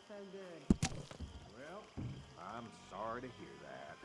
so good. Well, I'm sorry to hear that.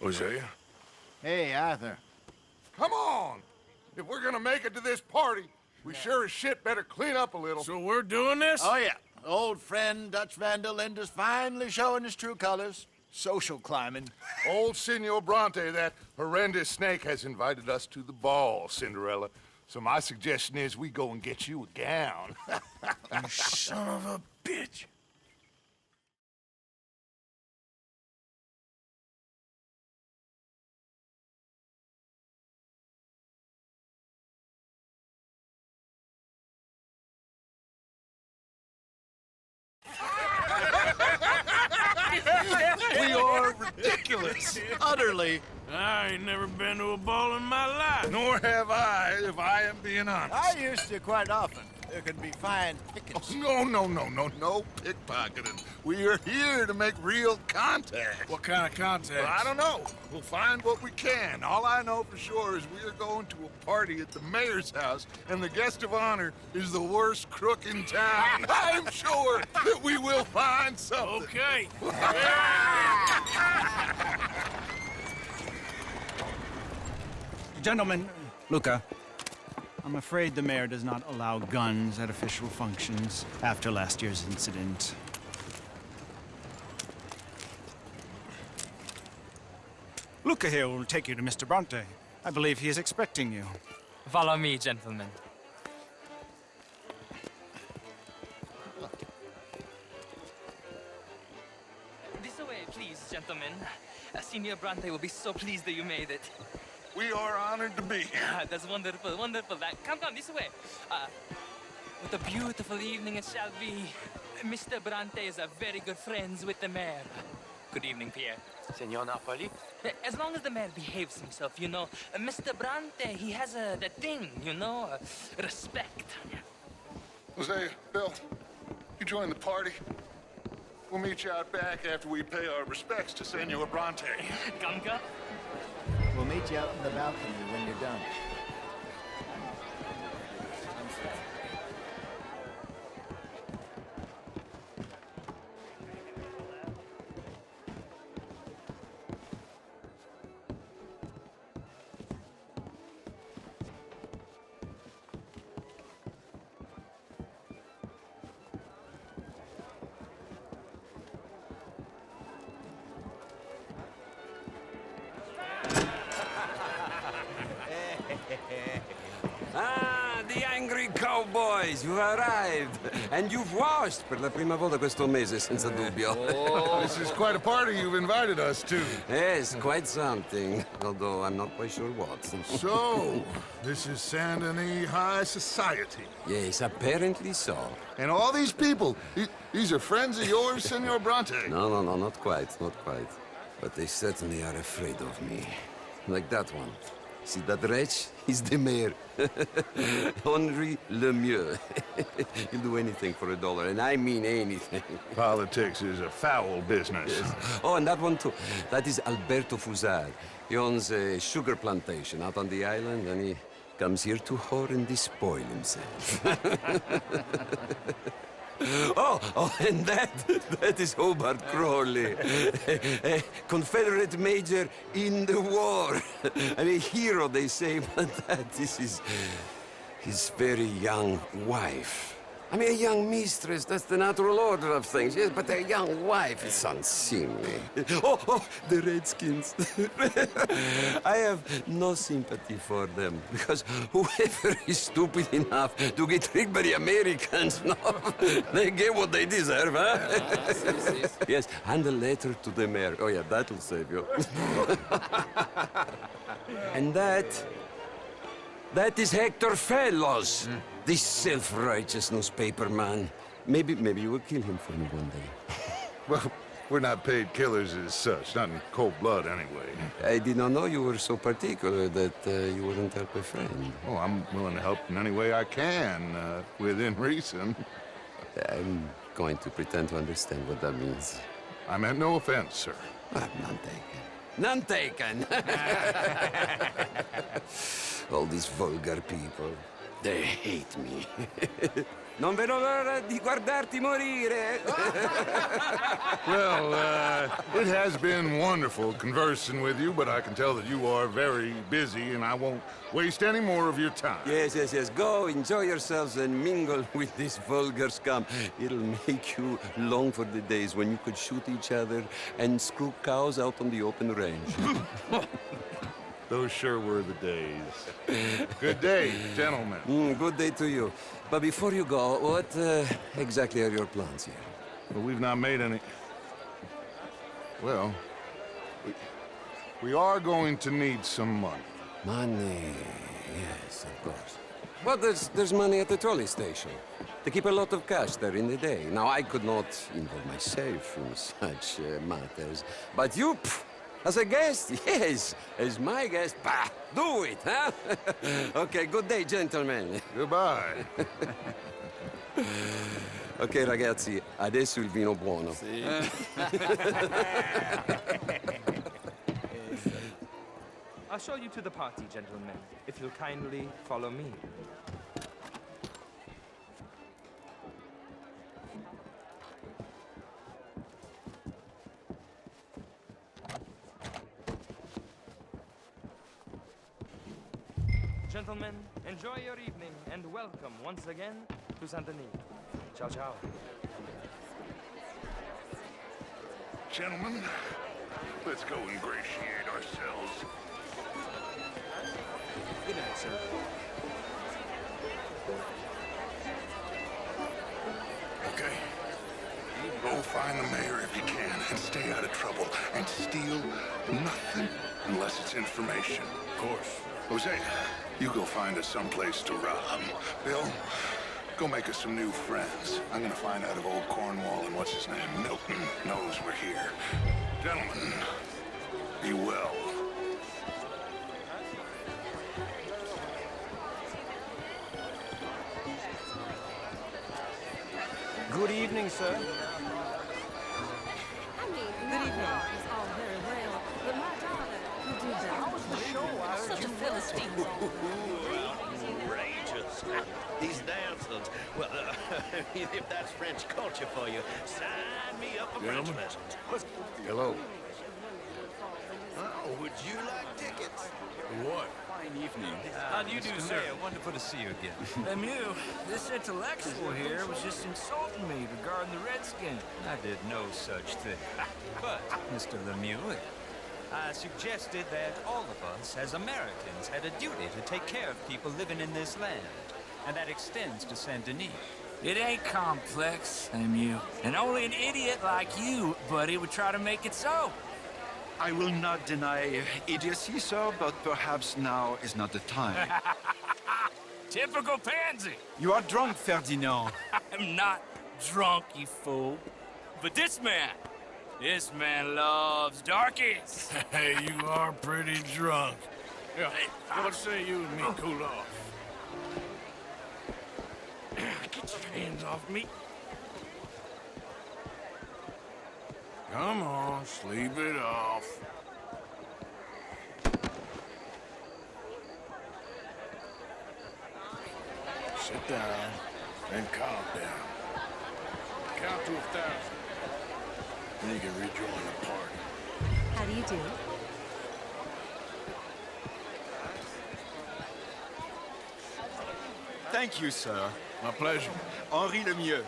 Hosea? Hey, Arthur. Come on! If we're gonna make it to this party, we sure as shit better clean up a little. So we're doing this? Oh, yeah. Old friend Dutch Van der Linde's finally showing his true colors. Social climbing. Old Senor Bronte, that horrendous snake, has invited us to the ball, Cinderella. So my suggestion is we go and get you a gown. You son of a bitch. We are ridiculous. Utterly. I ain't never been to a ball in my life. Nor have I, if I am being honest. I used to quite often. There can be fine pickets. No pickpocketing. We are here to make real contact. What kind of contact? Well, I don't know. We'll find what we can. All I know for sure is we are going to a party at the mayor's house, and the guest of honor is the worst crook in town. I'm sure that we will find something. Okay. Gentlemen, Luca, I'm afraid the mayor does not allow guns at official functions after last year's incident. Luca here will take you to Mr. Bronte. I believe he is expecting you. Follow me, gentlemen. please, gentlemen. Senior Bronte will be so pleased that you made it. We are honored to be here. That's wonderful, wonderful. Come, this way. What a beautiful evening it shall be. Mr. Bronte is a very good friends with the mayor. Good evening, Pierre. Senor Napoli? As long as the mayor behaves himself, you know. Mr. Bronte, he has that thing, you know, respect. Jose, Bill, you join the party. We'll meet you out back after we pay our respects to Senor Bronte. Come. We'll meet you out in the balcony when you're done. Ah, the angry cowboys, you've arrived. And you've washed per la prima volta questo mese, senza dubbio. This is quite a party you've invited us to. Yes, quite something. Although I'm not quite sure what. So, this is Saint Denis High Society. Yes, apparently so. And all these people, these are friends of yours, Senor Bronte? No, not quite, not quite. But they certainly are afraid of me. Like that one. See that wretch? He's the mayor. Henri Lemieux. He'll do anything for $1, and I mean anything. Politics is a foul business. Oh, and that one too. That is Alberto Fusar. He owns a sugar plantation out on the island, and he comes here to whore and despoil himself. Oh, and that is Hobart Crawley, a Confederate major in the war. I mean, a hero, they say, but that is his very young wife. I mean, a young mistress, that's the natural order of things, yes, but a young wife is unseemly. Oh, the Redskins. I have no sympathy for them, because whoever is stupid enough to get tricked by the Americans, no, they get what they deserve, huh? Yes, and a letter to the mayor. Oh, yeah, that'll save you. And that is Hector Fellows. This self-righteous newspaper man. Maybe you will kill him for me one day. Well, we're not paid killers as such, not in cold blood anyway. I did not know you were so particular that you wouldn't help a friend. Oh, I'm willing to help in any way I can, within reason. I'm going to pretend to understand what that means. I meant no offense, sir. None taken. None taken! All these vulgar people. They hate me. Non vedo l'ora di guardarti morire. Well, it has been wonderful conversing with you, but I can tell that you are very busy, and I won't waste any more of your time. Yes. Go, enjoy yourselves, and mingle with this vulgar scum. It'll make you long for the days when you could shoot each other and screw cows out on the open range. Those sure were the days. Good day, gentlemen. Good day to you. But before you go, what exactly are your plans here? Well, we've not made any... Well, we are going to need some money. Money, yes, of course. But there's money at the trolley station. They keep a lot of cash there in the day. Now, I could not involve myself in such matters. But you, as a guest, yes, as my guest, bah, do it, huh? Okay, good day, gentlemen. Goodbye. Ok, ragazzi, adesso il vino buono. I'll show you to the party, gentlemen, if you'll kindly follow me. Gentlemen, enjoy your evening and welcome once again to Saint Denis. Ciao, ciao. Gentlemen, let's go ingratiate ourselves. Good night, sir. Okay. Go find the mayor if you can and stay out of trouble. And steal nothing unless it's information. Of course. Hosea, you go find us someplace to rob. Bill, go make us some new friends. I'm gonna find out if old Cornwall and what's his name, Milton, knows we're here. Gentlemen, be well. Good evening, sir. I mean, good evening. It's all very well, but my daughter could do better. How was the show? Such a Philistine. Outrageous. These dancers. Well, if that's French culture for you, sign me up for French lessons. Hello. Oh, would you like tickets? What? Fine evening. How do you do, sir? Wonderful to see you again. Lemieux, this intellectual here was just insulting me regarding the Redskins. I did no such thing. But, Mr. Lemieux, I suggested that all of us, as Americans, had a duty to take care of people living in this land. And that extends to Saint Denis. It ain't complex, Lemieux. And only an idiot like you, buddy, would try to make it so. I will not deny idiocy, sir, but perhaps now is not the time. Typical pansy. You are drunk, Ferdinand. I'm not drunk, you fool. But this man loves darkies. Hey, you are pretty drunk. Yeah, what say you and me cool off? Get your hands off me. Come on, sleep it off. Sit down and calm down. Count to 1,000. Then you can rejoin the party. How do you do? Thank you, sir. My pleasure. Henri Lemieux.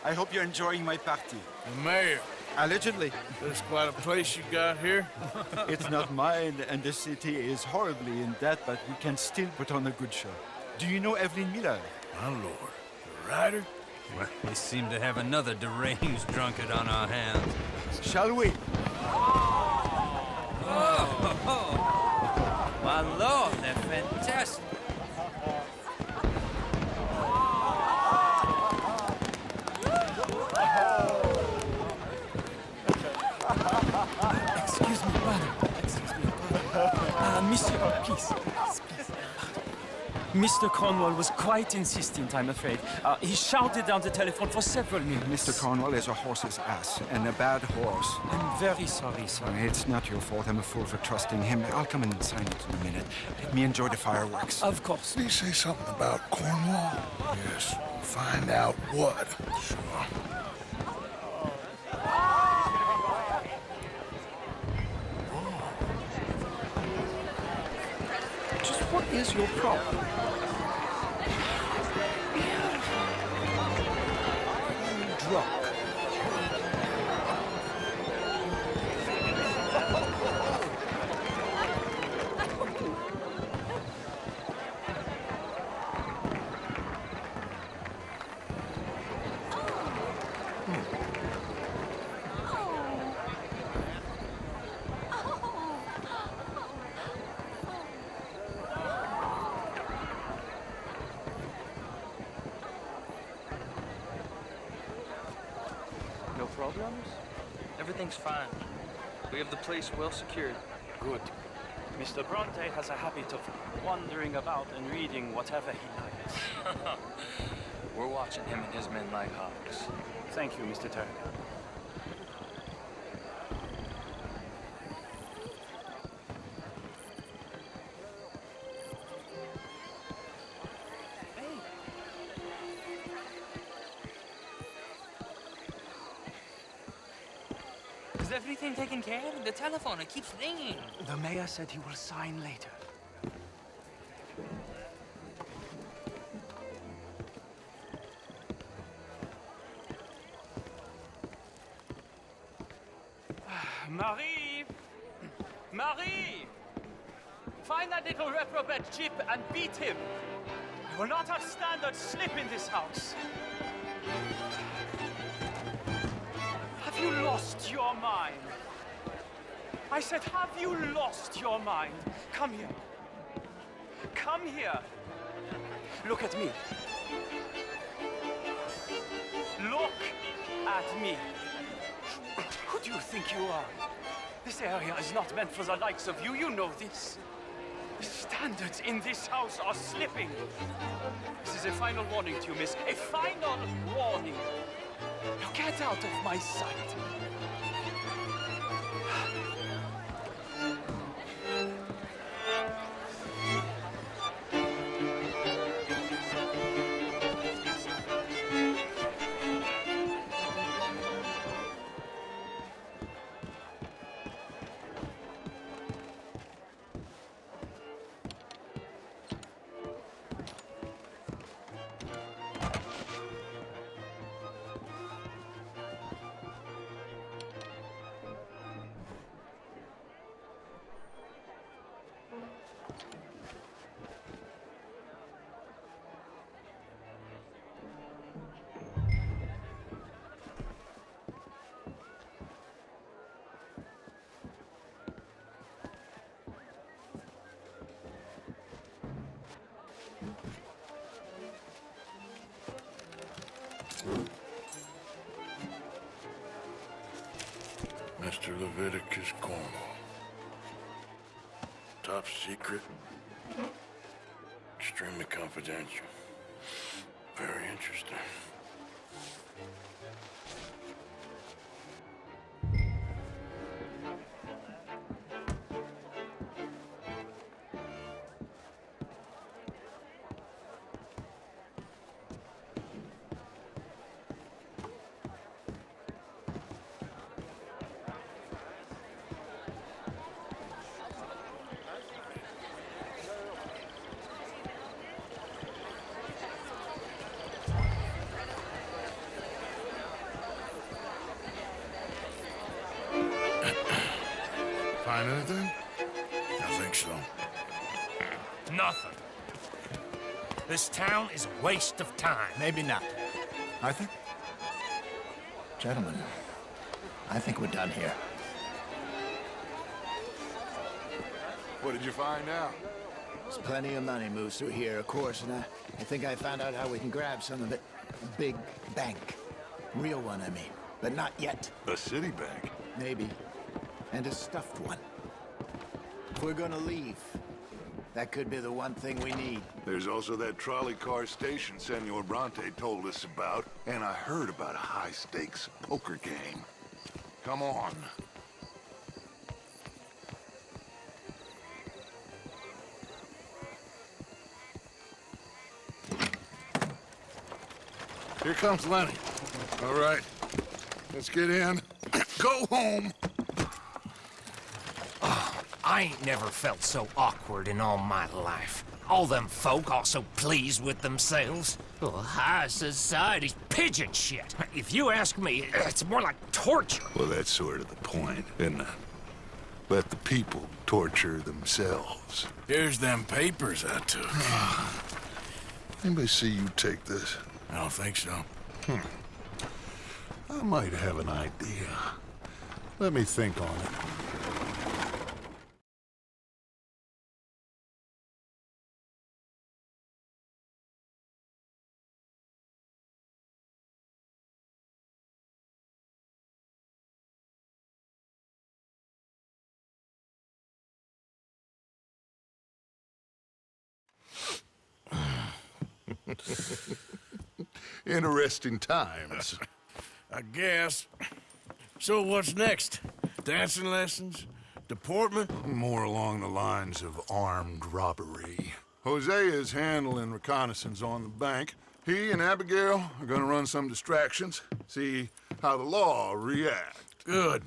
I hope you're enjoying my party. The mayor. Allegedly. There's quite a place you got here. It's not mine, and the city is horribly in debt, but we can still put on a good show. Do you know Evelyn Miller? My lord. The writer? Well, we seem to have another deranged drunkard on our hands. Shall we? My lord, they're fantastic. Excuse me, brother. Monsieur, please. Mr. Cornwall was quite insistent, I'm afraid. He shouted down the telephone for several minutes. Mr. Cornwall is a horse's ass, and a bad horse. I'm very sorry, sir. It's not your fault. I'm a fool for trusting him. I'll come in and sign it in a minute. Let me enjoy the fireworks. Of course. Did he say something about Cornwall? Yes. Find out what. Sure. Just what is your problem? Drunk. No problems? Everything's fine. We have the place well secured. Good. Mr. Bronte has a habit of wandering about and reading whatever he likes. We're watching him and his men like hawks. Thank you, Mr. Turner. Is everything taken care of? The telephone, it keeps ringing. The mayor said he will sign later. Marie! Marie! Find that little reprobate Chip and beat him. We will not have standard slip in this house. mind? I said, have you lost your mind? Come here. Come here. Look at me. Look at me. Who do you think you are? This area is not meant for the likes of you. You know this. The standards in this house are slipping. This is a final warning to you, miss. A final warning. Now get out of my sight. Mr. Leviticus Cornwall. Top secret. Extremely confidential. Very interesting. Find anything? I think so. Nothing. This town is a waste of time. Maybe not. Arthur? Gentlemen, I think we're done here. What did you find out? There's plenty of money moves through here, of course, and I think I found out how we can grab some of it. A big bank. Real one, I mean. But not yet. A city bank? Maybe. And a stuffed one. If we're gonna leave, that could be the one thing we need. There's also that trolley car station Senor Bronte told us about, and I heard about a high-stakes poker game. Come on. Here comes Lenny. All right, let's get in. Go home. I ain't never felt so awkward in all my life. All them folk all so pleased with themselves. Oh, high society's pigeon shit. If you ask me, it's more like torture. Well, that's sort of the point, isn't it? Let the people torture themselves. Here's them papers I took. Anybody see you take this? I don't think so. I might have an idea. Let me think on it. Interesting times. I guess. So what's next? Dancing lessons? Deportment? More along the lines of armed robbery. Hosea is handling reconnaissance on the bank. He and Abigail are gonna run some distractions, see how the law react. Good.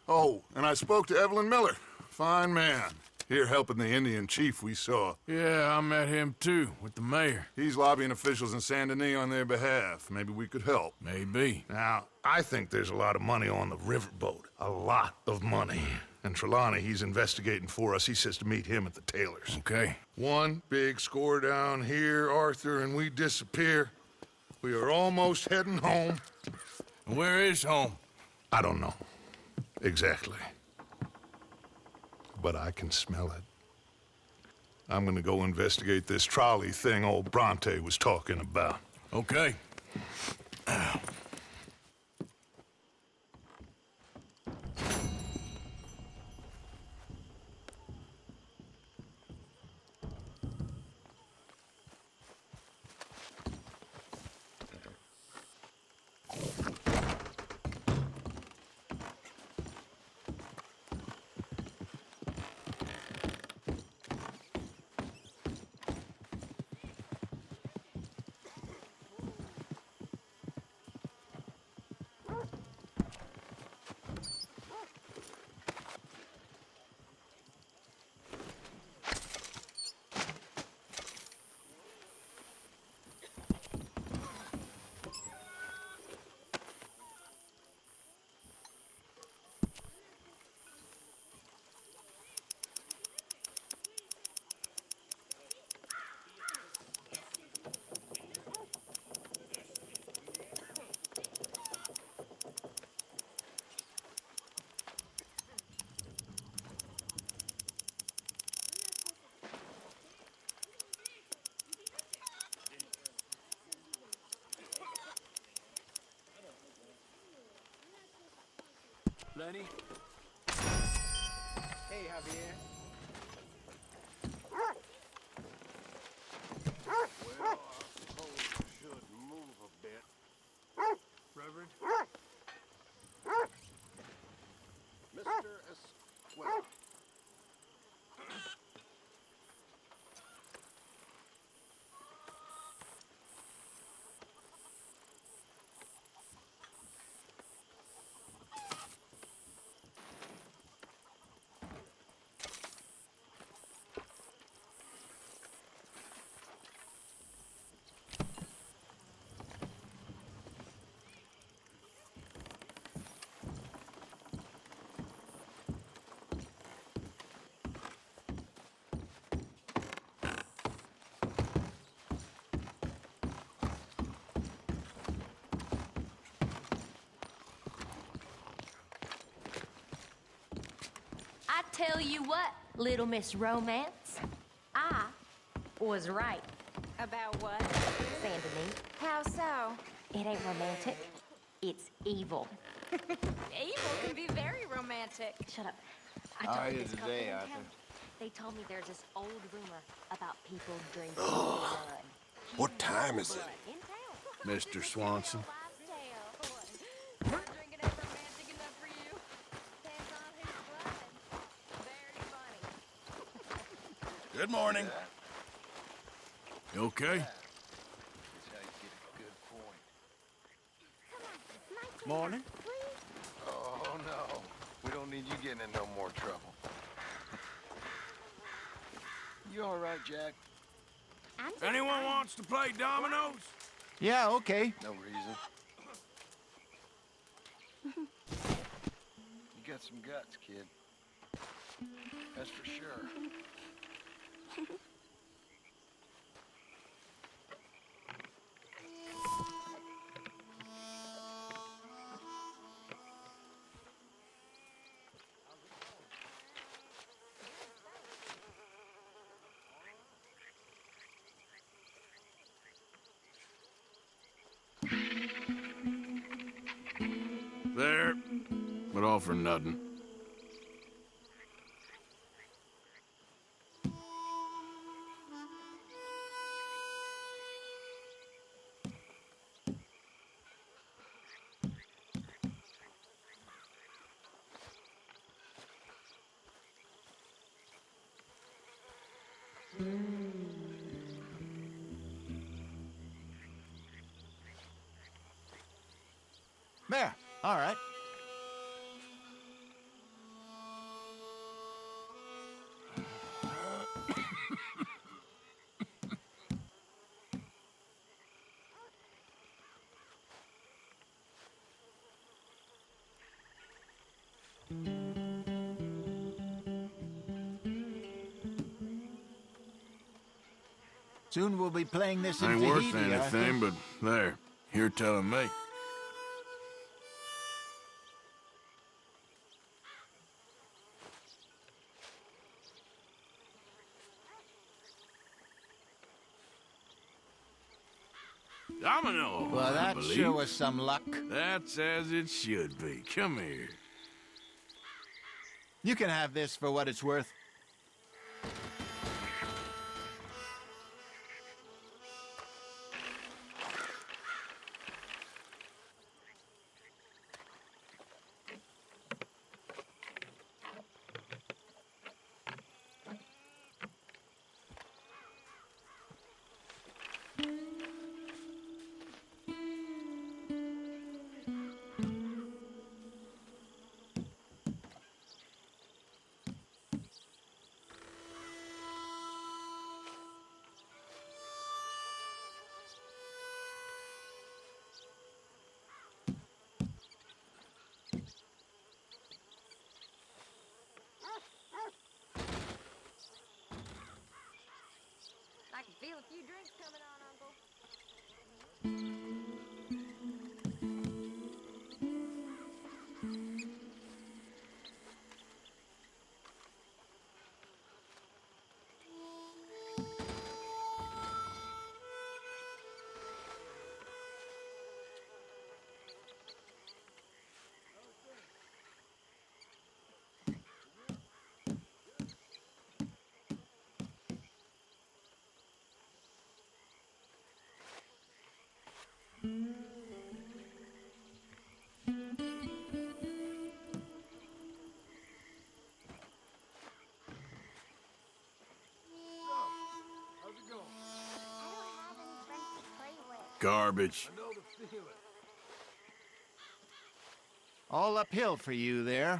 Oh, and I spoke to Evelyn Miller. Fine man. Here helping the Indian chief we saw. Yeah, I met him too, with the mayor. He's lobbying officials in Saint Denis on their behalf. Maybe we could help. Maybe. Now, I think there's a lot of money on the riverboat. A lot of money. And Trelawney, he's investigating for us. He says to meet him at the Taylor's. Okay. One big score down here, Arthur, and we disappear. We are almost heading home. Where is home? I don't know. Exactly. But I can smell it. I'm gonna go investigate this trolley thing old Bronte was talking about. Okay. Lenny? Hey, Javier. Well, I suppose you should move a bit. Reverend? Mr. Esquella. I tell you what, Little Miss Romance, I was right. About what? Sandini, How so? it ain't romantic, it's evil. Evil can be very romantic. Shut up. I How are talked to you this couple today, in Arthur? town. They told me there's this old rumor about people drinking blood. What time is it? Blood in town. Mr. Swanson. Life's tale. Drinking ain't romantic enough for you. Depends on who's blood. Very funny. Good morning. You okay? Morning. Oh, no. We don't need you getting in no more trouble. You all right, Jack? I'm just Anyone fine. wants to play dominoes? Yeah, okay. No reason. You got some guts, kid. That's for sure. There, but all for nothing. There. All right. Soon we'll be playing this in Ain't worth Tahiti, Arthur. anything, but there, you're telling me. Domino. Well, I that believe. sure was some luck. That's as it should be. Come here. You can have this for what it's worth. I can feel a few drinks coming on, Uncle. Garbage. All uphill for you there.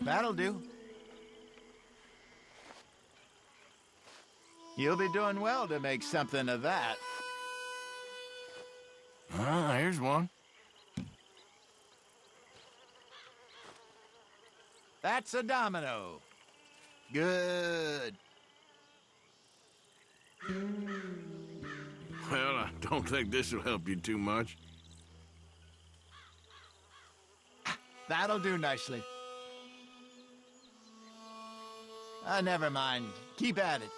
That'll do. You'll be doing well to make something of that. Ah, here's one. That's a domino. Good. Well, I don't think this will help you too much. That'll do nicely. Never mind. Keep at it.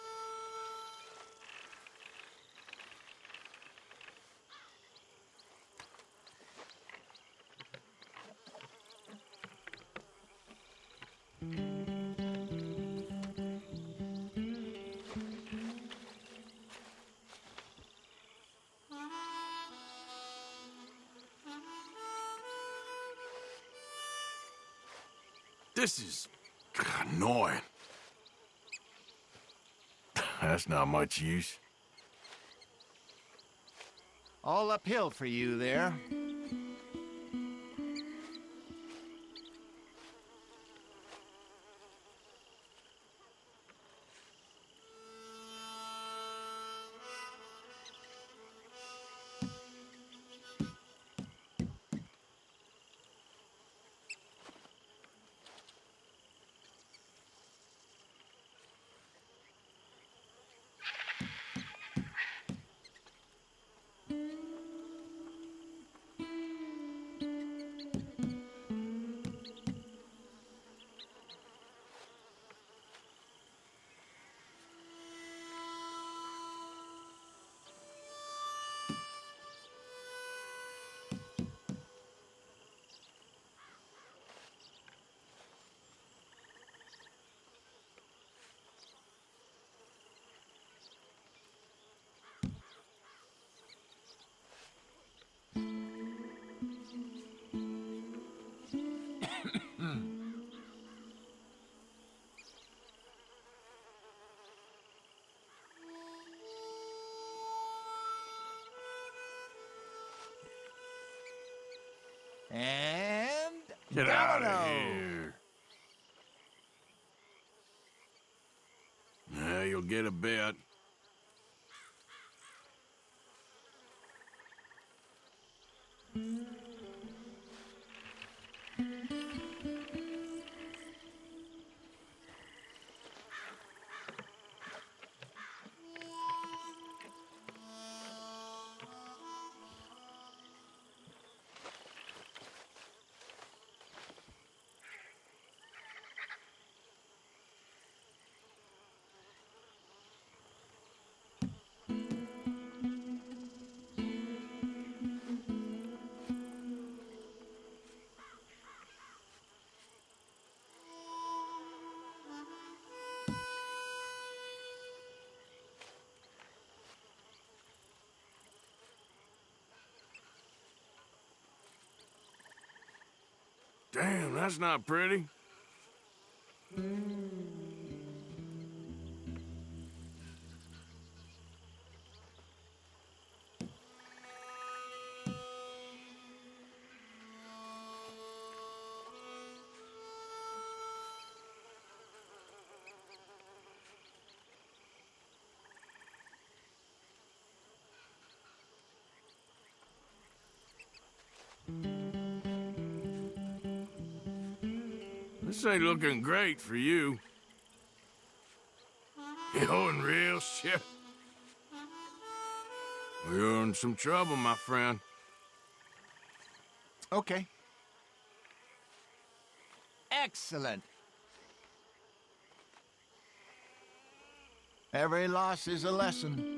This is annoying. That's not much use. All uphill for you there. And Get out of here. Now you'll get a bit. That's not pretty. This ain't looking great for you. You're in real shit. You're in some trouble, my friend. Okay. Excellent. Every loss is a lesson.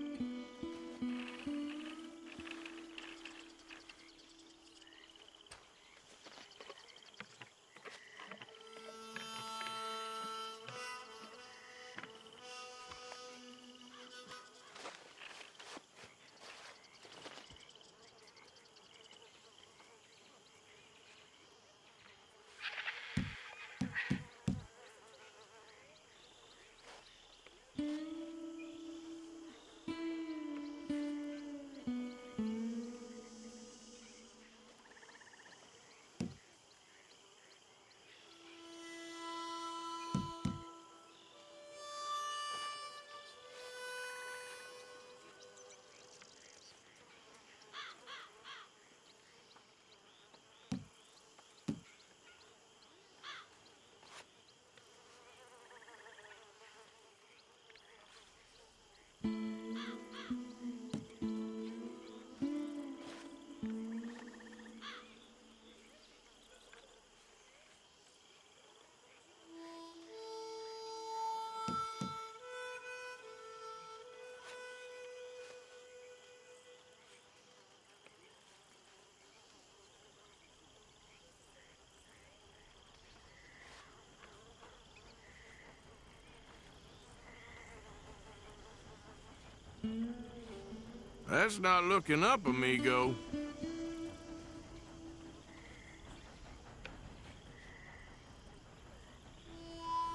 That's not looking up, amigo.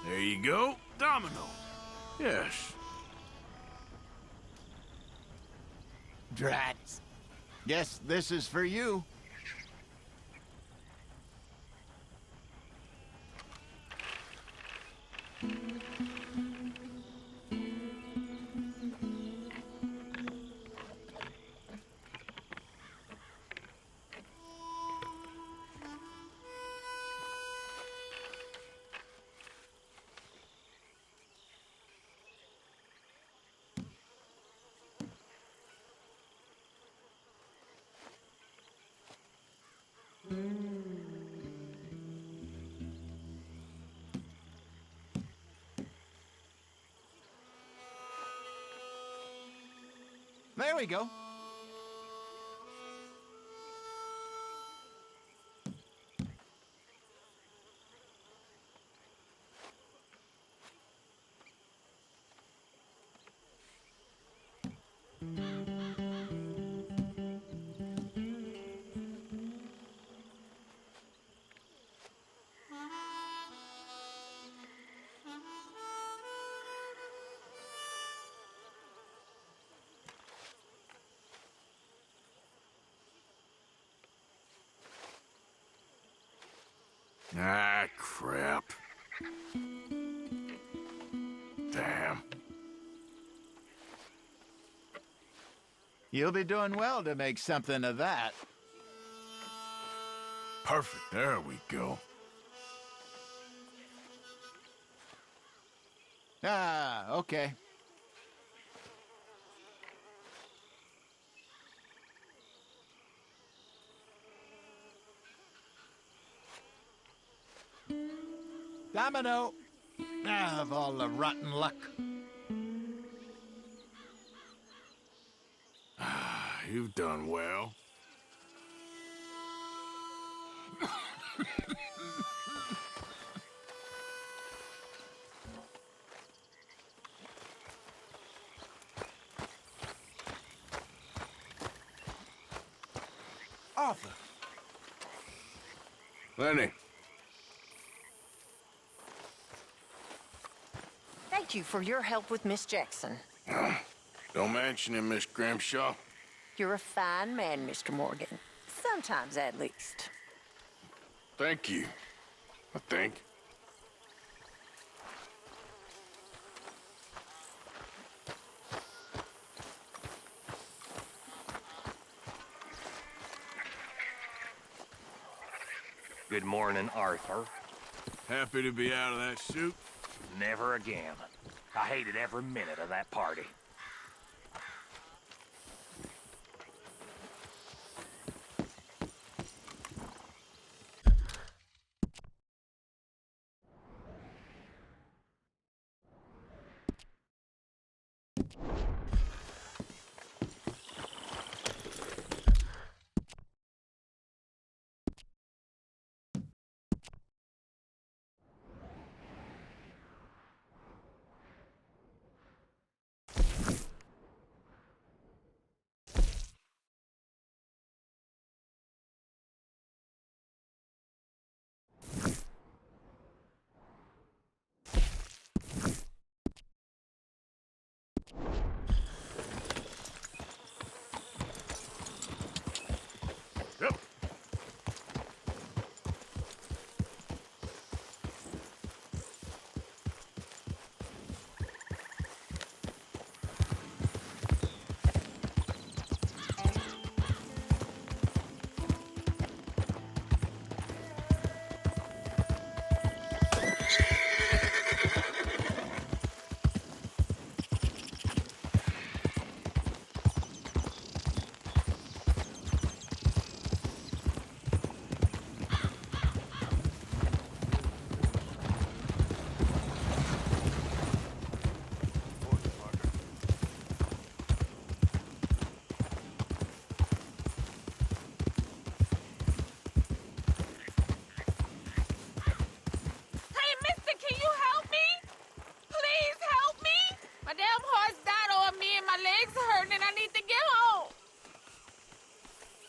There you go. Domino. Yes. Drats. Guess this is for you. There we go. Ah, crap. Damn. You'll be doing well to make something of that. Perfect. There we go. Ah, okay. Domino! Ah, of all the rotten luck. You've done well. Arthur! Lenny, thank you for your help with Miss Jackson. Don't mention him, Miss Grimshaw. You're a fine man, Mr. Morgan. Sometimes, at least. Thank you, I think. Good morning, Arthur. Happy to be out of that soup? Never again. I hated every minute of that party.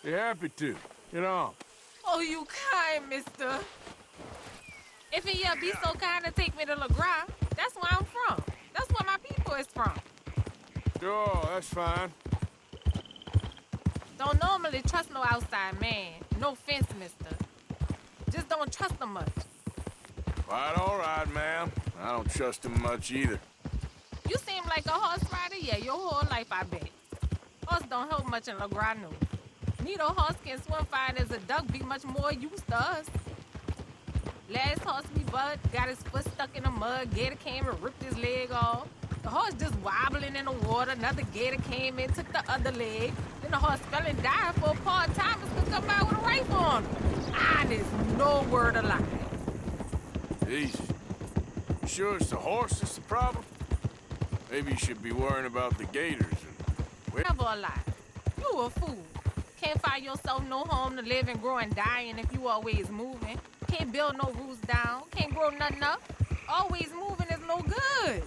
You're happy to. Get on. Oh, you kind, mister. If you be so kind to take me to LeGras, that's where I'm from. That's where my people is from. Sure, that's fine. Don't normally trust no outside man. No offense, mister. Just don't trust them much. Quite all right, ma'am. I don't trust him much either. You seem like a horse rider, yeah, your whole life, I bet. Horse don't help much in LeGras, no. Neither horse can swim fine as a duck, be much more used to us. Last horse we bought got his foot stuck in the mud, gator came and ripped his leg off. The horse just wobbling in the water, another gator came in, took the other leg. Then the horse fell and died for a part-timers could come out with a rifle on him. Honest, no word of lie. Easy. You sure it's the horse that's the problem? Maybe you should be worrying about the gators and... Never a lie. You a fool. Can't find yourself no home to live and grow and dying if you always moving. Can't build no roots down. Can't grow nothing up. Always moving is no good.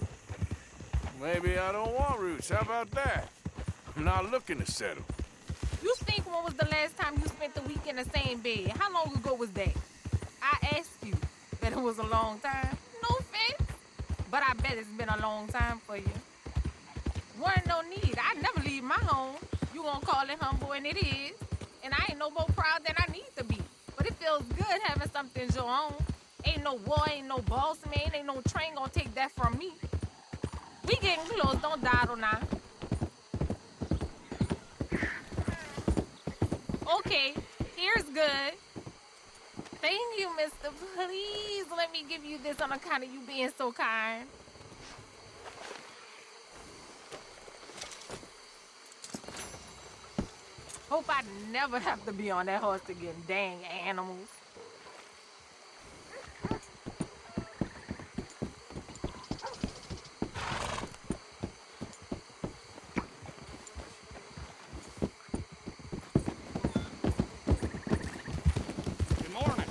Maybe I don't want roots. How about that? I'm not looking to settle. You think when was the last time you spent the week in the same bed? How long ago was that? I asked you that it was a long time. No offense. But I bet it's been a long time for you. Weren't no need. I never leave my home. You gonna call it humble, and it is. And I ain't no more proud than I need to be. But it feels good having something your own. Ain't no war, ain't no boss man, ain't no train gonna take that from me. We getting close, don't dawdle now. Okay, here's good. Thank you, mister. Please let me give you this on account of you being so kind. Hope I never have to be on that horse again, dang animals. Good morning.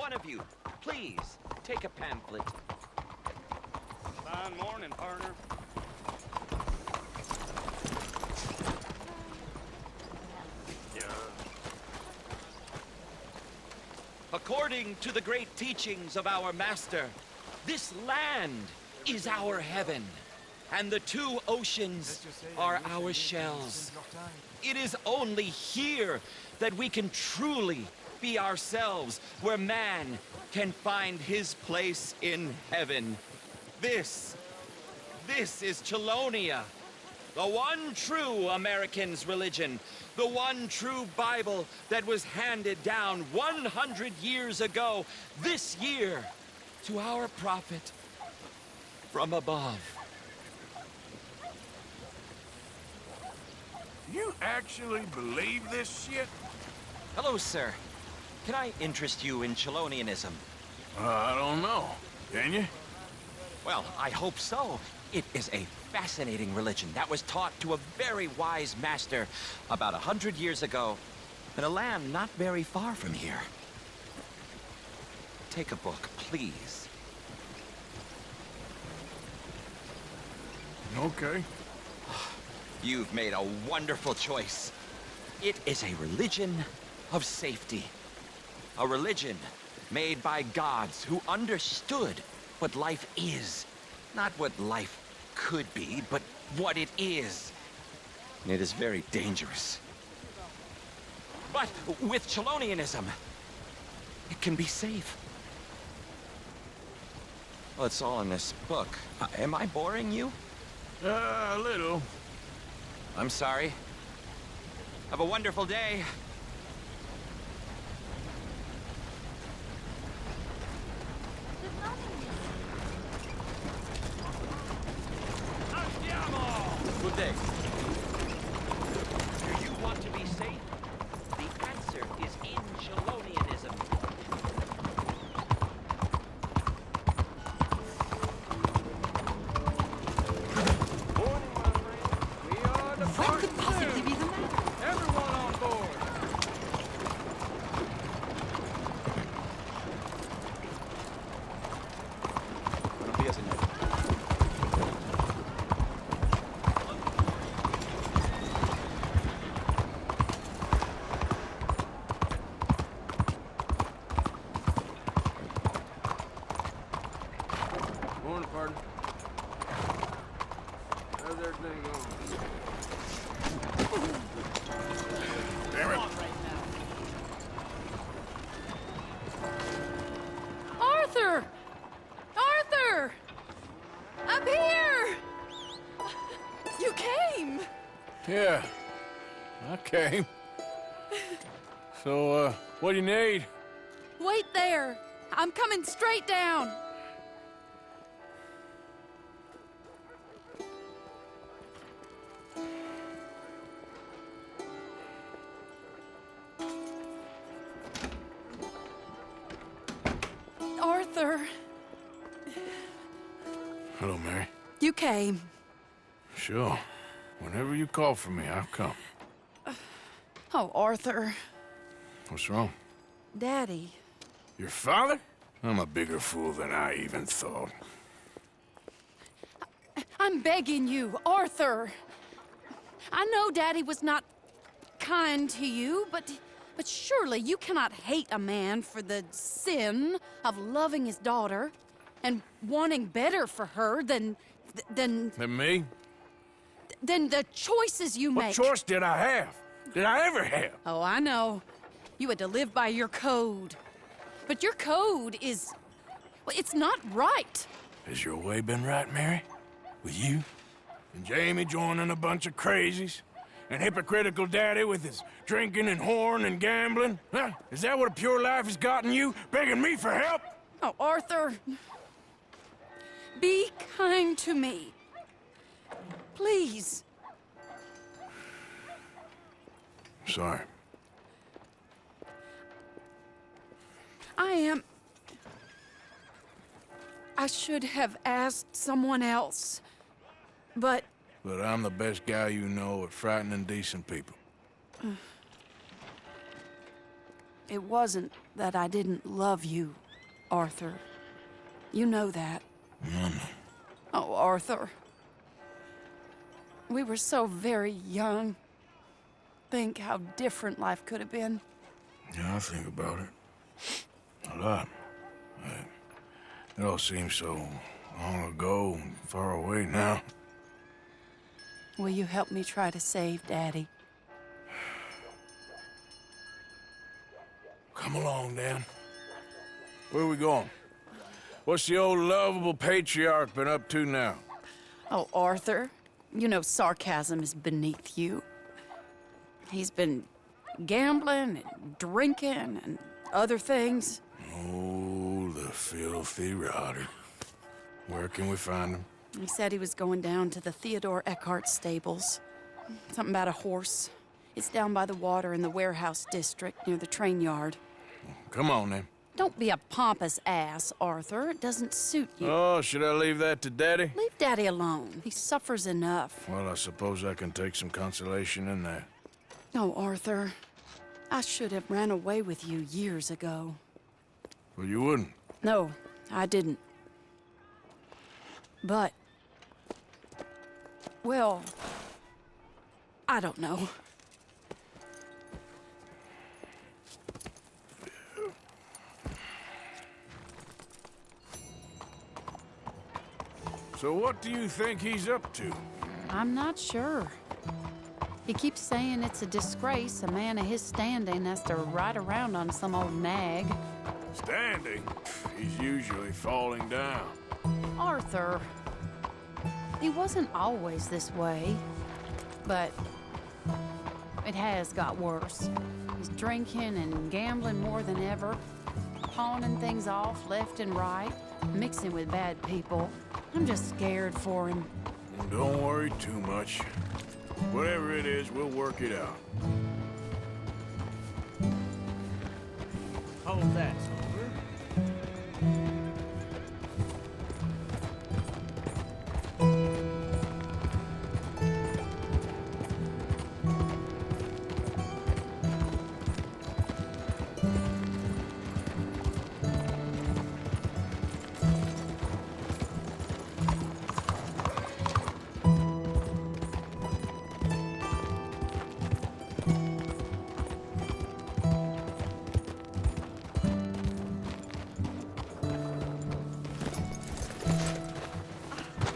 one of you, please, take a pamphlet. Fine morning, partner. According to the great teachings of our master, this land is our heaven, and the two oceans are our shells. It is only here that we can truly be ourselves, where man can find his place in heaven. This is Chelonia, the one true American's religion, the one true Bible that was handed down 100 years ago, this year, to our prophet from above. You actually believe this shit? Hello, sir. Can I interest you in Chelonianism? I don't know. Can you? Well, I hope so. It is a fascinating religion that was taught to a very wise master about 100 years ago in a land not very far from here. Take a book, please. Okay. You've made a wonderful choice. It is a religion of safety. A religion made by gods who understood what life is. Not what life could be, but what it is. And it is very dangerous. But with Chelonianism, it can be safe. Well, it's all in this book. Am I boring you? A little. I'm sorry. Have a wonderful day. Good day. Do you want to be safe? The answer is in Chelonianism. What could possibly be the matter? Everyone on board! Buenos días, señor. Morning, partner. How's everything going? Damn it. Arthur! Arthur! Up here! You came! Yeah, I came. So, what do you need? Wait there! I'm coming straight down! Arthur, Hello, Mary. you came. Sure. Whenever you call for me, I'll come. Oh, Arthur. What's wrong? Daddy. Your father? I'm a bigger fool than I even thought. I'm begging you, Arthur. I know Daddy was not kind to you, but surely you cannot hate a man for the sin of loving his daughter and wanting better for her than Than me? than the choices you What make. choice did I have? Did I ever have? Oh, I know. You had to live by your code. But your code is... well, it's not right. Has your way been right, Mary? With you? And Jamie joining a bunch of crazies? And hypocritical daddy with his drinking and whoring and gambling? Huh? Is that what a pure life has gotten you? Begging me for help? Oh, Arthur. Be kind to me. Please. Sorry. I should have asked someone else. But But I'm the best guy you know at frightening decent people. it wasn't that I didn't love you, Arthur. You know that. Oh, Arthur. We were so very young. Think how different life could have been. Yeah, I think about it. A lot. It all seems so long ago and far away now. Will you help me try to save Daddy? Come along, Dan. Where are we going? What's the old lovable patriarch been up to now? Oh, Arthur, you know sarcasm is beneath you. He's been gambling and drinking and other things. Oh, the filthy rotter. Where can we find him? He said he was going down to the Theodore Eckhart stables. Something about a horse. It's down by the water in the warehouse district near the train yard. Come on, then. Don't be a pompous ass, Arthur. It doesn't suit you. Oh, should I leave that to Daddy? Leave Daddy alone. He suffers enough. Well, I suppose I can take some consolation in that. No, Arthur. I should have ran away with you years ago. Well, you wouldn't. No, I didn't. But... well... I don't know. So what do you think he's up to? I'm not sure. He keeps saying it's a disgrace a man of his standing has to ride around on some old nag. Standing? He's usually falling down. Arthur. He wasn't always this way, but it has got worse. He's drinking and gambling more than ever, pawning things off left and right, mixing with bad people. I'm just scared for him. Don't worry too much. Whatever it is, we'll work it out. Hold that, Silver.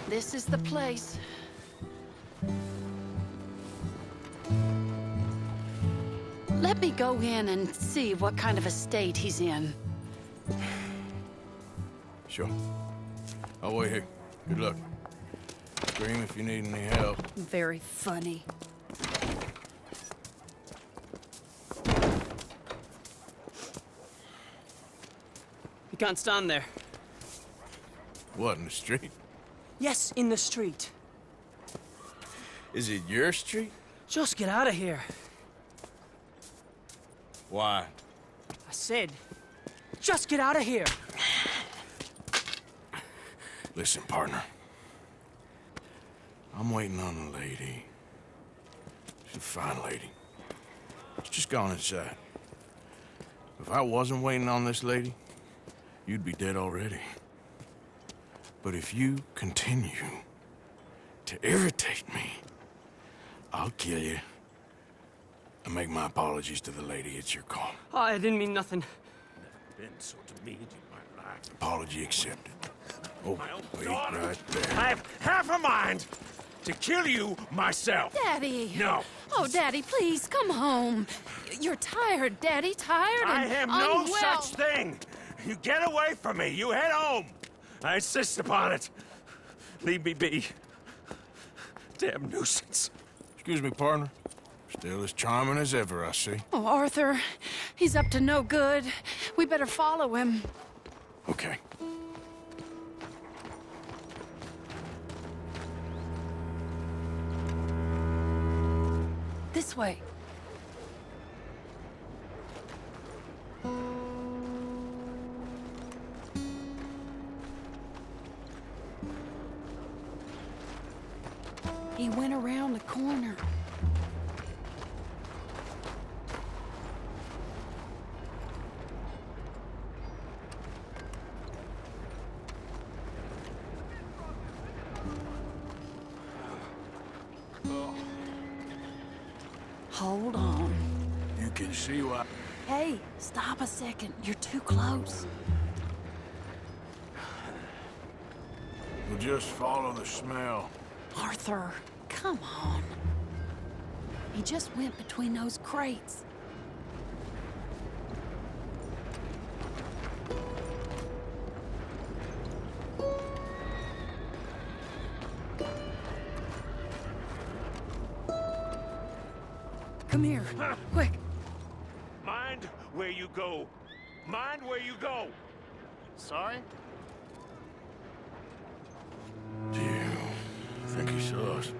This is the place. Let me go in and see what kind of a state he's in. Sure. I'll wait here. Good luck. Scream if you need any help. Very funny. You can't stand there. What, in the street? Yes, in the street. Is it your street? Just get out of here. Why? I said, just get out of here. Listen, partner. I'm waiting on a lady. She's a fine lady. She's just gone inside. If I wasn't waiting on this lady, you'd be dead already. But if you continue to irritate me, I'll kill you and make my apologies to the lady. It's your call. Oh, I didn't mean nothing. Been so demeaned in my life. Apology accepted. Oh, wait right there. I have half a mind to kill you myself. Daddy! No. Oh, Daddy, please, come home. You're tired, Daddy, tired and I have no unwell. such thing. You get away from me. You head home. I insist upon it. Leave me be. Damn nuisance. Excuse me, partner. Still as charming as ever, I see. Oh, Arthur, he's up to no good. We better follow him. Okay. This way. He went around the corner. hold on. You can see why. Hey, stop a second. You're too close. We'll just follow the smell. Arthur, come on. He just went between those crates. Come here, quick. Mind where you go. Mind where you go. Sorry? Think he saw us?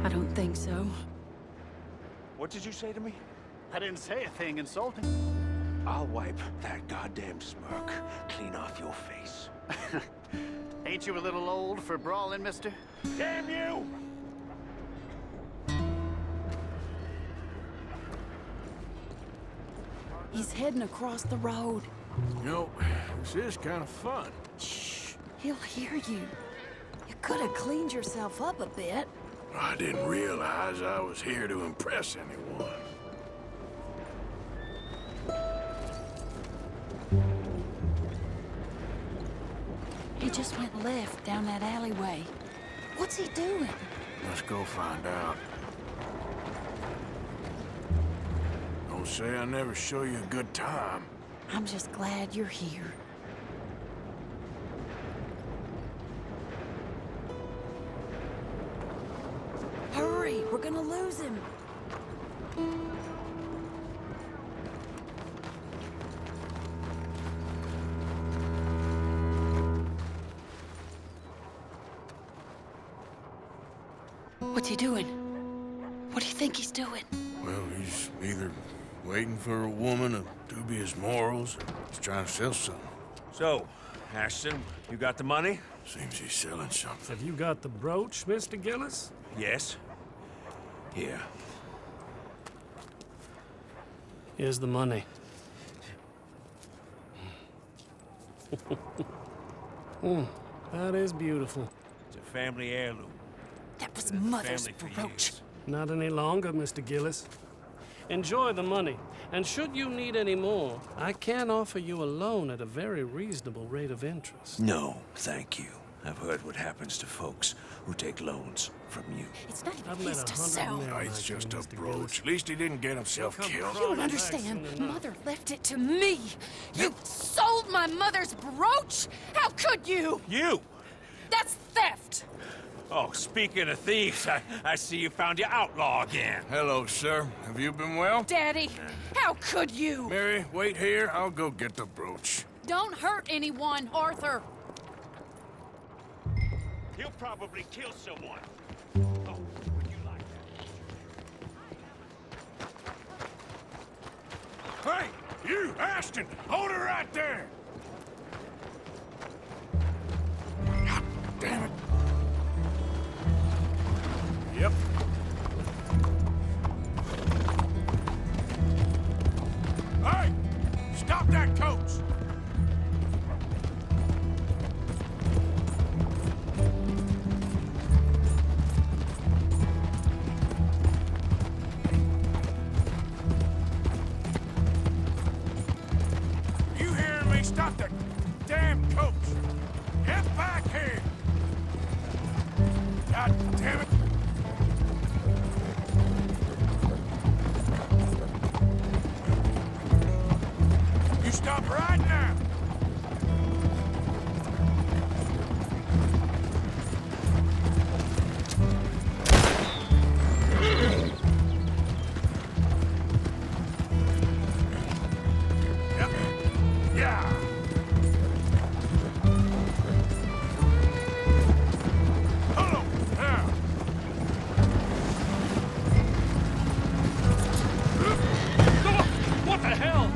I don't think so. What did you say to me? I didn't say a thing insulting. I'll wipe that goddamn smirk clean off your face. Ain't you a little old for brawling, mister? Damn you! He's heading across the road. You know, this is kind of fun. Shh, he'll hear you. You could have cleaned yourself up a bit. I didn't realize I was here to impress anyone. He just went left down that alleyway. What's he doing? Let's go find out. Don't say I never show you a good time. I'm just glad you're here. Hurry, we're gonna lose him. What's he doing? What do you think he's doing? Well, he's either waiting for a woman of dubious morals, or he's trying to sell something. So, Ashton, you got the money? Seems he's selling something. Have you got the brooch, Mr. Gillis? Yes. Here. Here's the money. That is beautiful. It's a family heirloom. That was Mother's Family for brooch. years. Not any longer, Mr. Gillis. Enjoy the money, and should you need any more, I can offer you a loan at a very reasonable rate of interest. No, thank you. I've heard what happens to folks who take loans from you. It's not I've even met his to 100 sell. men No, like it's you, just a Mr. brooch. Gillis. At least he didn't get himself Come killed. You don't crawling back understand. soon enough. Mother left it to me. You sold my mother's brooch? How could you? You! That's theft. Oh, speaking of thieves, I see you found your outlaw again. Hello, sir. Have you been well? Daddy, how could you? Mary, wait here. I'll go get the brooch. Don't hurt anyone, Arthur. He'll probably kill someone. Oh, would you like that? Hey, you, Ashton! Hold her right there! God damn it. Yep. Hey! Stop that coach! You hearing me? Stop that damn coach! Get back here! God damn it! You stop right now! Yep. Yeah. Hold on. Now. What the hell?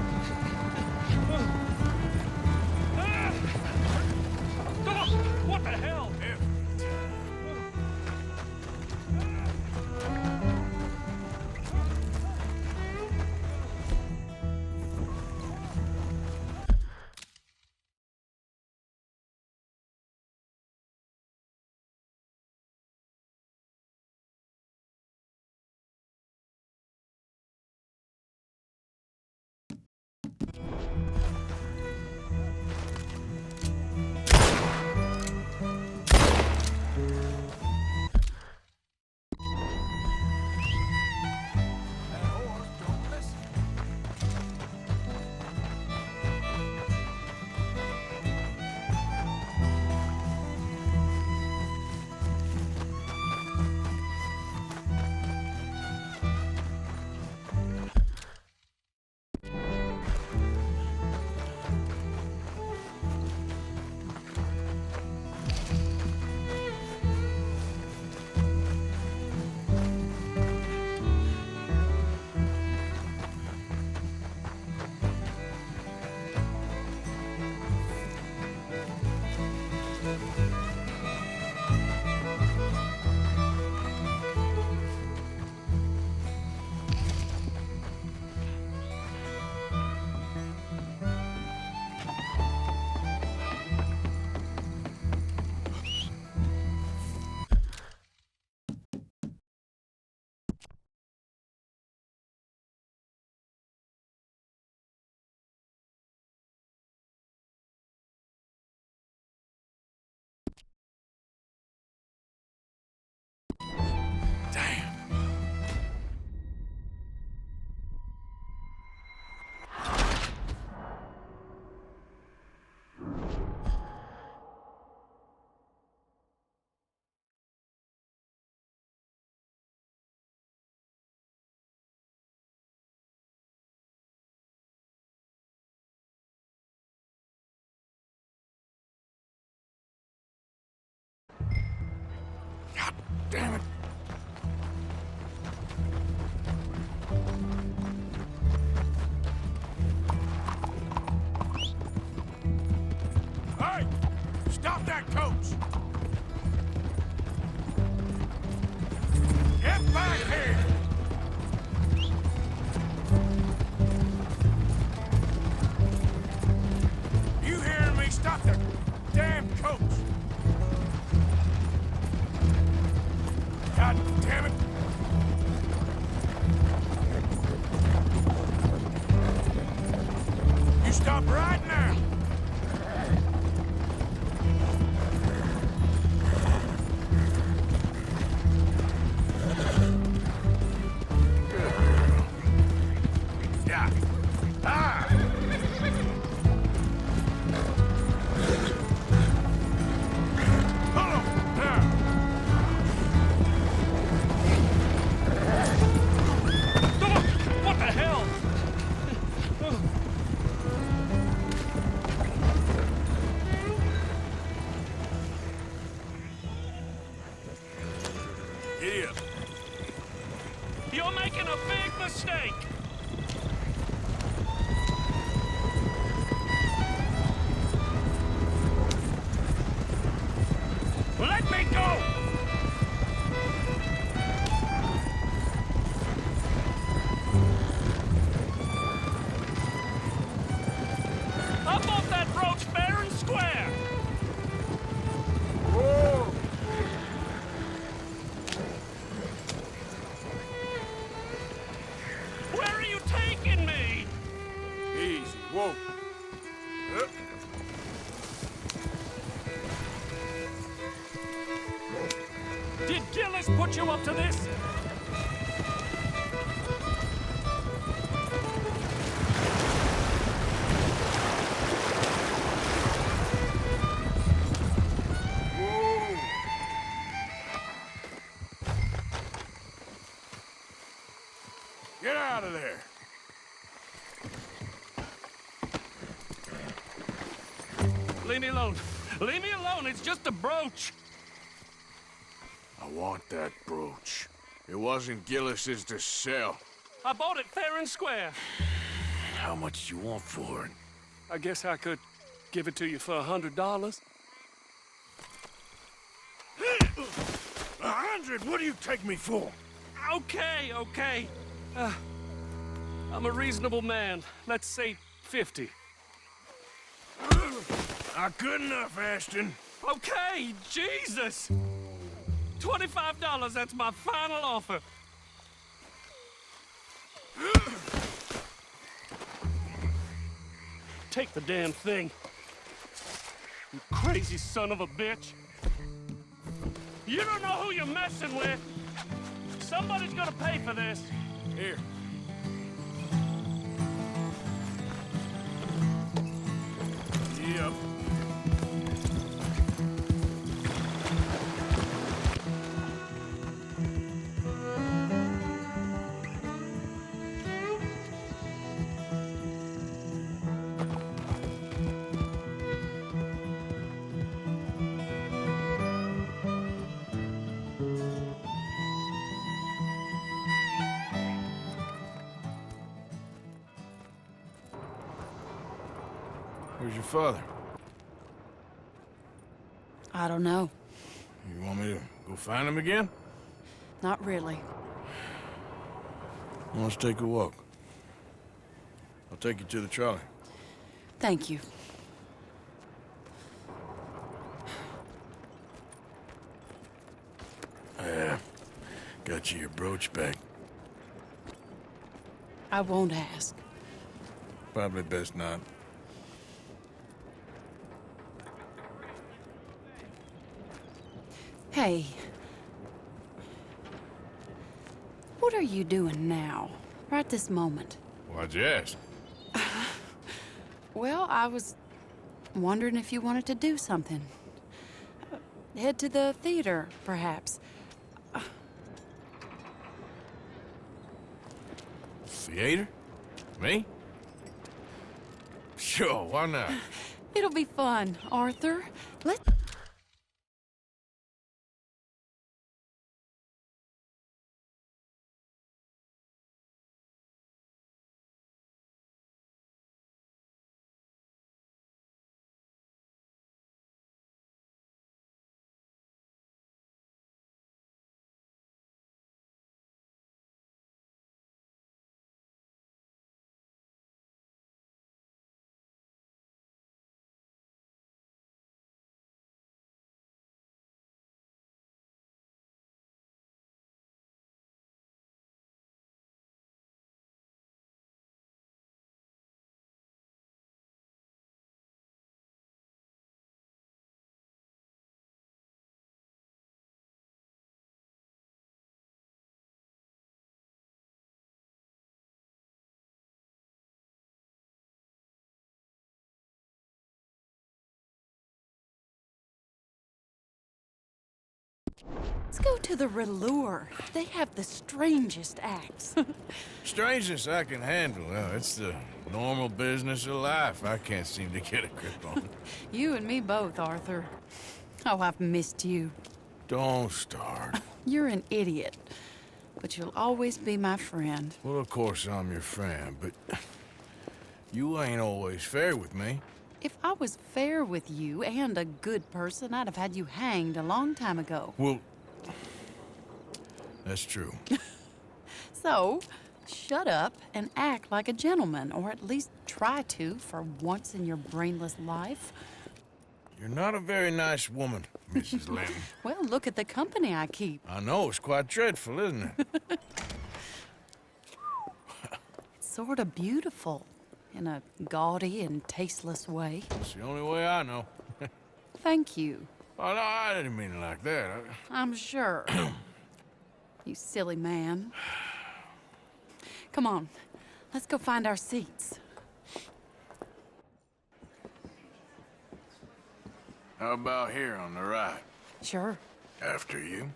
Damn it. Hey! Stop that coach! Get back here! You hearing me? Stop that damn coach! God damn it! You stop right now! Yeah. Ah! Hold on! Now! What the hell? Giddy up. You're making a big mistake. Let me go! I bought that brooch fair and square. Whoa! Where are you taking me? Easy. Whoa. Up. Did Gillis put you up to this? Whoa! Get out of there! Leave me alone. Leave me alone. It's just a brooch. I want that brooch. It wasn't Gillis's to sell. I bought it fair and square. How much you want for it? I guess I could give it to you for $100. 100? What do you take me for? Okay, okay. I'm a reasonable man. Let's say 50. Not good enough, Ashton. Okay, Jesus! $25, that's my final offer. Take the damn thing. You crazy son of a bitch. You don't know who you're messing with. Somebody's gonna pay for this. Here. Yep. Where's your father? I don't know. You want me to go find him again? Not really. Well, let's take a walk. I'll take you to the trolley. Thank you. Got you your brooch back. I won't ask. Probably best not. Hey. What are you doing now? Right this moment? Why'd you ask? Well, I was wondering if you wanted to do something. Head to the theater, perhaps. Theater? Me? Sure, why not? It'll be fun, Arthur. Let's... Let's go to the Relure. They have the strangest acts. Strangeness I can handle. It's the normal business of life I can't seem to get a grip on. You and me both, Arthur. Oh, I've missed you. Don't start. You're an idiot, but you'll always be my friend. Well, of course I'm your friend, but you ain't always fair with me. If I was fair with you and a good person, I'd have had you hanged a long time ago. Well, that's true. So, shut up and act like a gentleman, or at least try to for once in your brainless life. You're not a very nice woman, Mrs. Lynn. Well, look at the company I keep. I know, it's quite dreadful, isn't it? It's sort of beautiful, in a gaudy and tasteless way. It's the only way I know. Thank you. Oh, no, I didn't mean it like that. I'm sure. You silly man. Come on, let's go find our seats. How about here on the right? Sure. After you.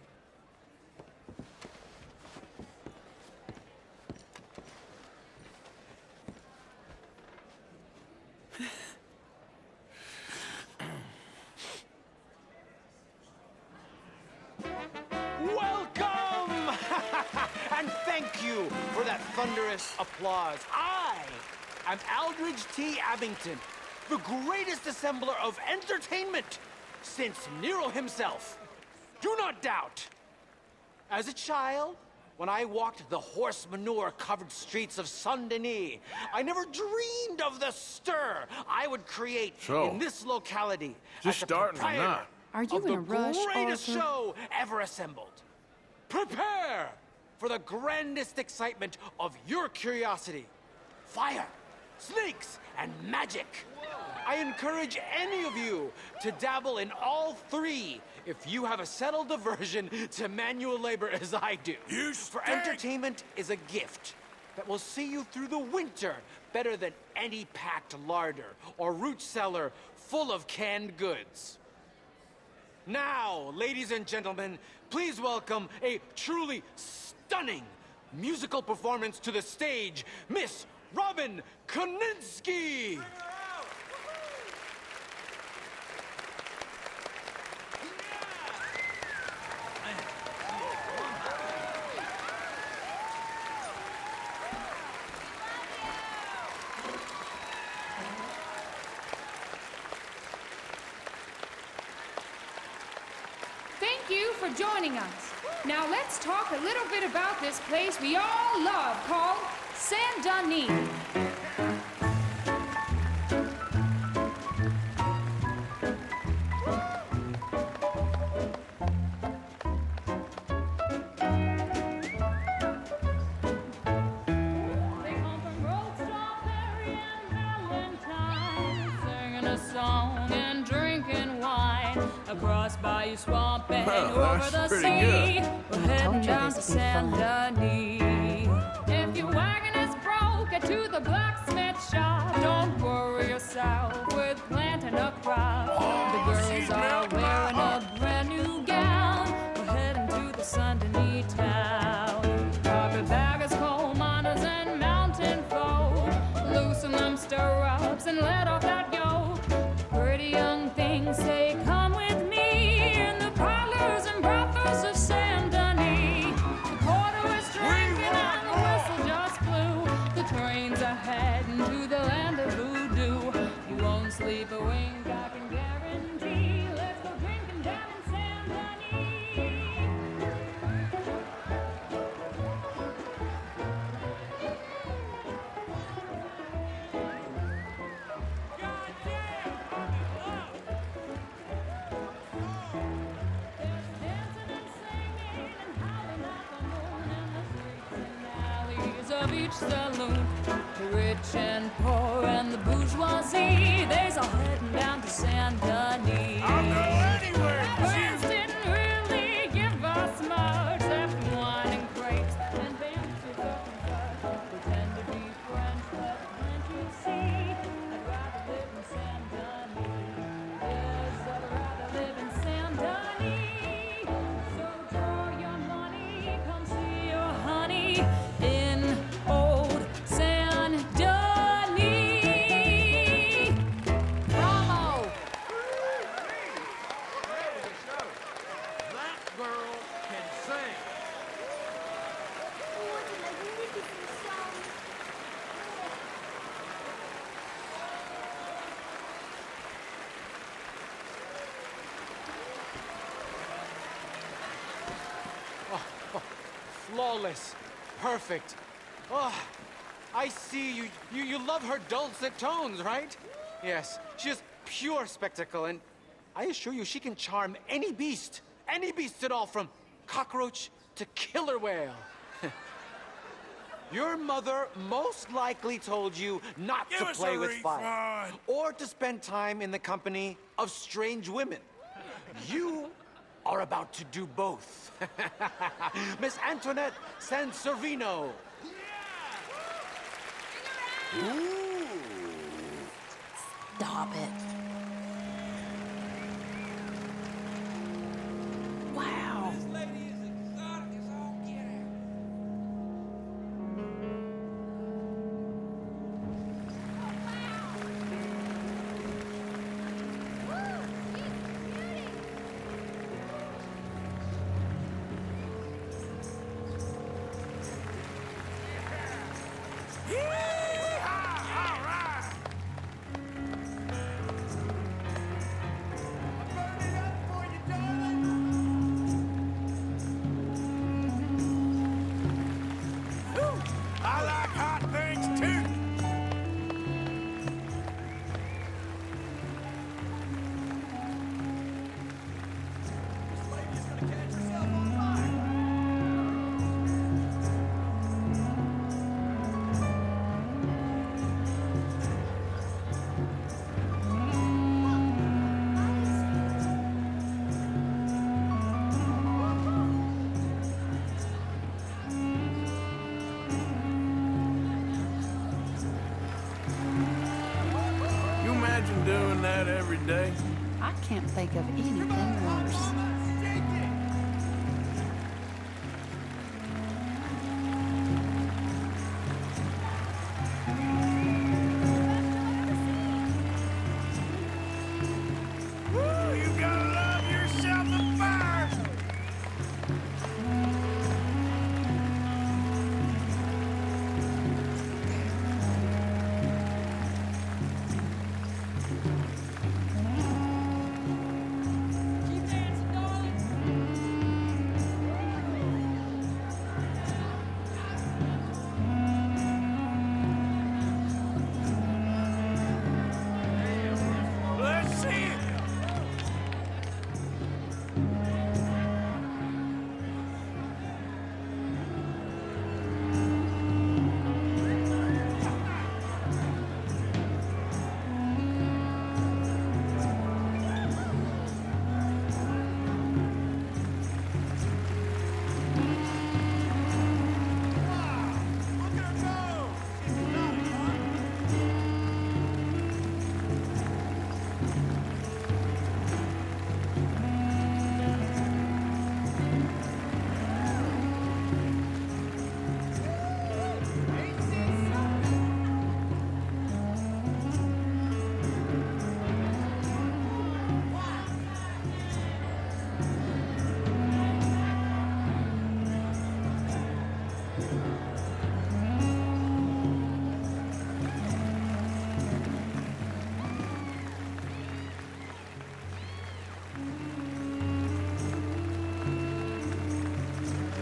Welcome! And thank you for that thunderous applause. I am Aldridge T. Abington, the greatest assembler of entertainment since Nero himself. Do not doubt. As a child, when I walked the horse manure-covered streets of Saint-Denis, I never dreamed of the stir I would create in this locality. Just as the starting or proprietor not? Are you of in the a rush, greatest Arthur? show ever assembled. Prepare for the grandest excitement of your curiosity. Fire, snakes, and magic. I encourage any of you to dabble in all three if you have a settled aversion to manual labor as I do. For entertainment is a gift that will see you through the winter better than any packed larder or root cellar full of canned goods. Now, ladies and gentlemen, please welcome a truly stunning musical performance to the stage, Miss Robin Koninsky! Thank you for joining us. Now let's talk a little bit about this place we all love called Saint-Denis. Across Bayou Swamp and Oh, over that's the pretty sea. good. We're heading down to Saint-Denis. If your wagon is broke, get to the blacksmith shop. Don't worry yourself with planting a crop. The girls are wearing a brand new gown. We're heading to the Saint-Denis town. Carpetbaggers, coal miners, and mountain folk. Loosen them stirrups and let off that yoke. Pretty young things say, come with me in the parlors and brothels of Saint-Denis. The porter is drinking and the whistle just blew. The trains are heading to the land of voodoo. You won't sleep a wink, I can guarantee. Let's go drinking down in Saint-Denis. Of each saloon, the rich and poor and the bourgeoisie, they's all heading down to Saint-Denis. I'll go anywhere, friends didn't really give us much, except wine and grapes and fancy fucking pretend to be French, but can't you see? I'd rather live in Saint-Denis. Yes, I'd rather live in Saint-Denis. flawless, perfect. Oh, I see you love her dulcet tones, right? Yes, she is pure spectacle, and I assure you she can charm any beast at all, from cockroach to killer whale. Your mother most likely told you not to play with fire or to spend time in the company of strange women. You are about to do both. Miss Antoinette Sanservino. Ooh. Stop it. Wow. This lady is exotic as all get out. I like hot things too. You imagine doing that every day? I can't think of anything worse. Woo, you gotta love yourself a fire. Let's see it.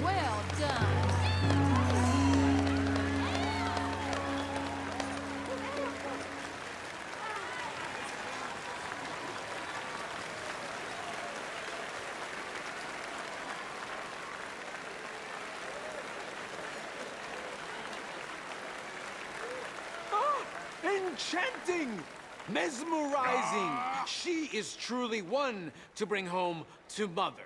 Well done. Enchanting! Mesmerizing! She is truly one to bring home to mother.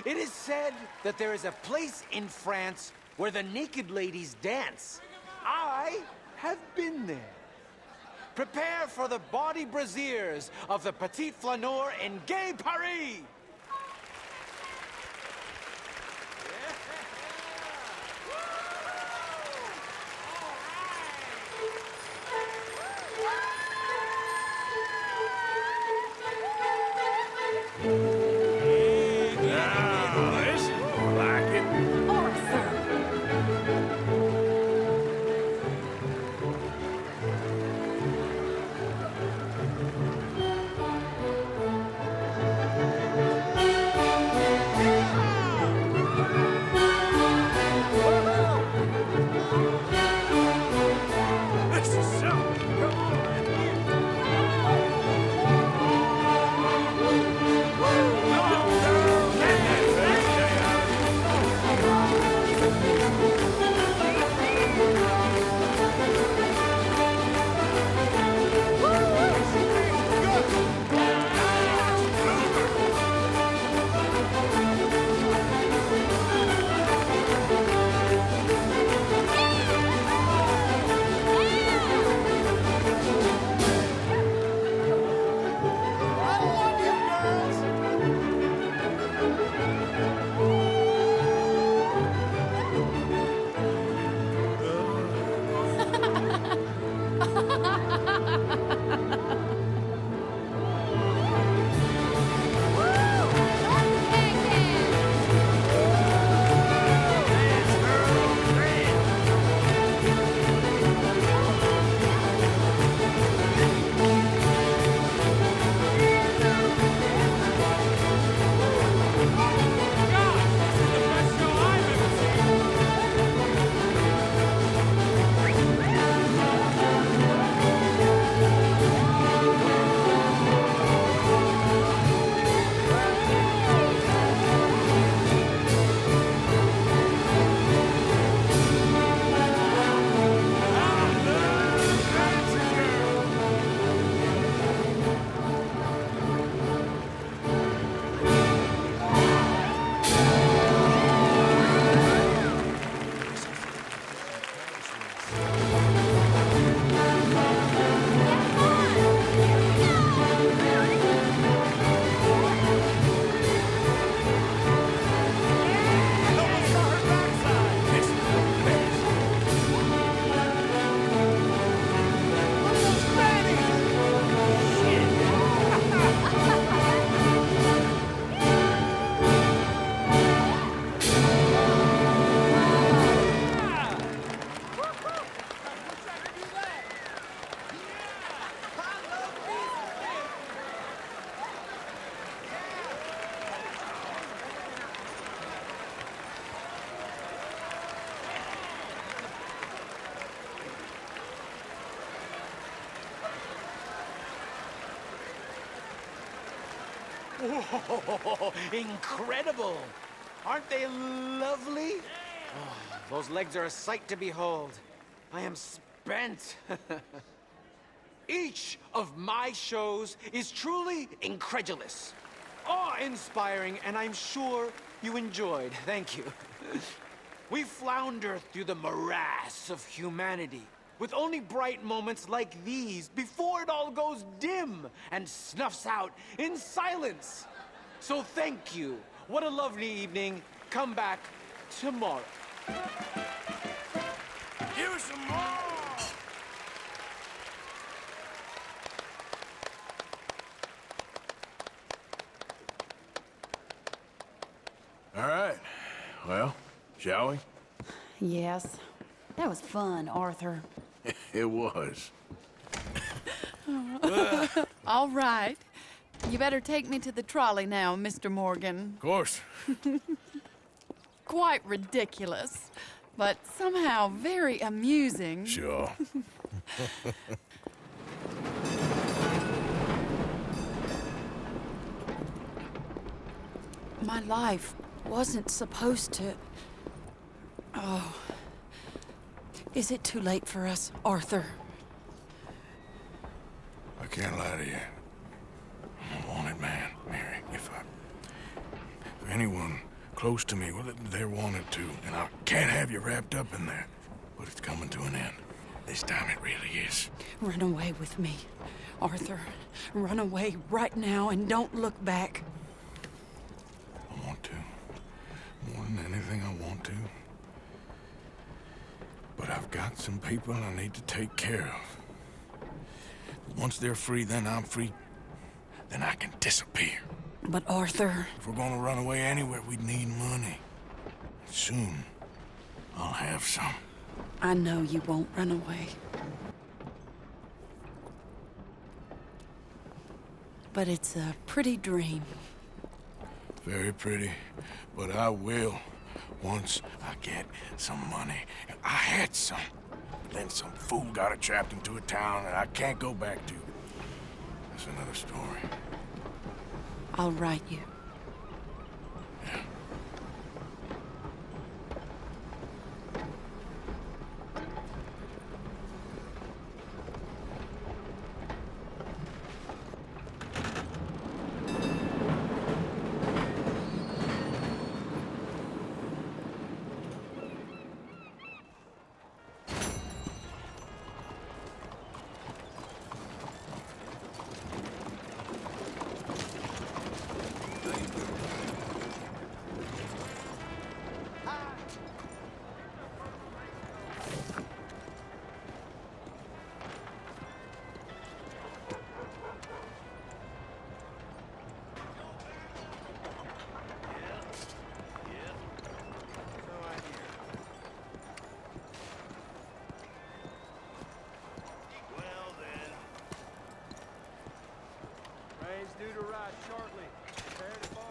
It is said that there is a place in France where the naked ladies dance. I have been there. Prepare for the bawdy brassiers of the Petit Flaneur in Gay Paris! Now, this is more like it. Arthur! Whoa, incredible! Aren't they lovely? Oh, those legs are a sight to behold. I am spent. Each of my shows is truly incredulous, awe-inspiring, and I'm sure you enjoyed. Thank you. We flounder through the morass of humanity, with only bright moments like these before it all goes dim and snuffs out in silence. So thank you. What a lovely evening. Come back tomorrow. Give us some more! All right. Well, shall we? Yes. That was fun, Arthur. It was. All right. You better take me to the trolley now, Mr. Morgan. Of course. Quite ridiculous, but somehow very amusing. Sure. My life wasn't supposed to... Oh. Is it too late for us, Arthur? I can't lie to you. I'm a wanted man, Mary. If anyone close to me, well, they're wanted to, and I can't have you wrapped up in there. But it's coming to an end. This time it really is. Run away with me, Arthur. Run away right now and don't look back. I want to. More than anything, I want to. But I've got some people I need to take care of. Once they're free, then I'm free. Then I can disappear. But Arthur... If we're gonna run away anywhere, we'd need money. Soon, I'll have some. I know you won't run away. But it's a pretty dream. Very pretty, but I will once I get some money. I had some, but then some fool got it trapped into a town that I can't go back to. That's another story. I'll write you.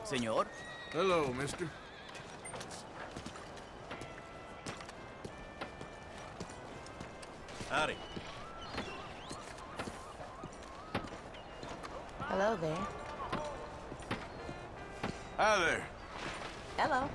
Señor? Hello, mister. Howdy. Hello there. Hi there. Hello.